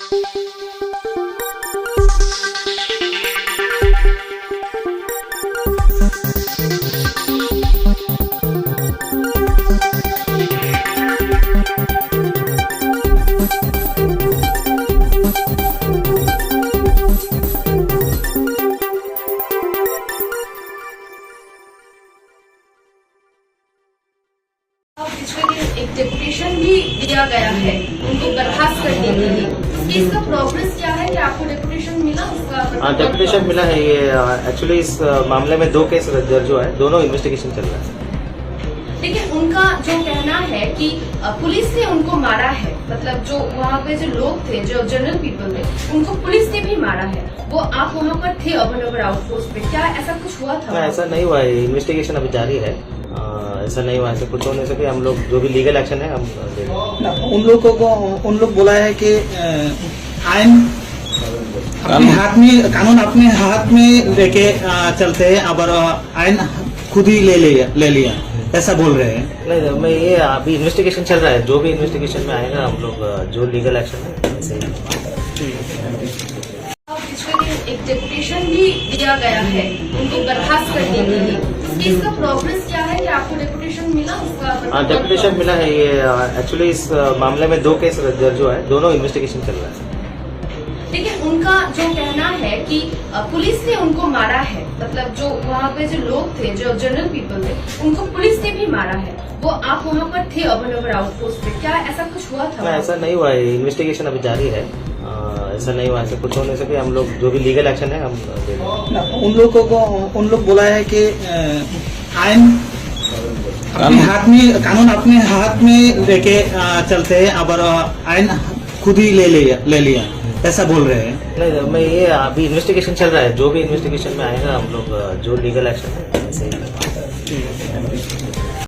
पिछले दिन एक डेपुटेशन भी दिया गया है उनको बर्खास्त करने के लिए। इस केस का प्रोग्रेस क्या है कि आपको डेपुटेशन मिला उसका? हाँ, डेपुटेशन मिला है। ये एक्चुअली इस मामले में 2 केस दर्ज हुआ है, दोनों इन्वेस्टिगेशन चल रहा है। लेकिन उनका जो कहना है कि पुलिस ने उनको मारा है, मतलब जो वहाँ पे जो लोग थे, जो जनरल पीपल थे, उनको पुलिस ने भी मारा है। वो आप वहाँ पर थे अभनगर आउटपोस्ट पे, क्या ऐसा कुछ हुआ था? ऐसा नहीं हुआ है, इन्वेस्टिगेशन अभी जारी है। ऐसा नहीं हुआ, ऐसा कुछ हो नहीं सके। हम लोग जो भी लीगल एक्शन है हम उन लोग बोला है कि आयन अपने हाथ में, कानून अपने हाथ में लेके चलते हैं, अब आयन खुद ही ले लिया ऐसा बोल रहे हैं। नहीं, मैं ये अभी इन्वेस्टिगेशन चल रहा है, जो भी इन्वेस्टिगेशन में आएगा हम लोग जो लीगल एक्शन है वैसे ही। पिछले दिन एक डेपुटेशन भी दिया गया है उनको बर्खास्त करने के लिए। इस केस का प्रोग्रेस क्या है कि आपको डेपुटेशन मिला उसका? हाँ, डेपुटेशन मिला है। ये एक्चुअली इस मामले में 2 केस दर्ज हुआ है, दोनों इन्वेस्टिगेशन चल रहा है। लेकिन उनका जो कहना है कि पुलिस ने उनको मारा है, मतलब जो वहाँ पे जो लोग थे, जो जनरल पीपल थे, उनको पुलिस ने भी मारा है। वो आप वहाँ पर थे अभनगर आउटपोस्ट पे, क्या ऐसा कुछ हुआ था? ऐसा नहीं हुआ है, इन्वेस्टिगेशन अभी जारी है। ऐसा नहीं हुआ, ऐसा कुछ हो नहीं सके। हम लोग जो भी लीगल एक्शन है हम उन लोग बोला है कि आयन अपने हाथ में, कानून अपने हाथ में लेके चलते हैं, अब आयन खुद ही ले लिया ऐसा बोल रहे हैं। नहीं, मैं ये अभी इन्वेस्टिगेशन चल रहा है, जो भी इन्वेस्टिगेशन में आएगा हम लोग जो लीगल एक्शन है वैसे ही।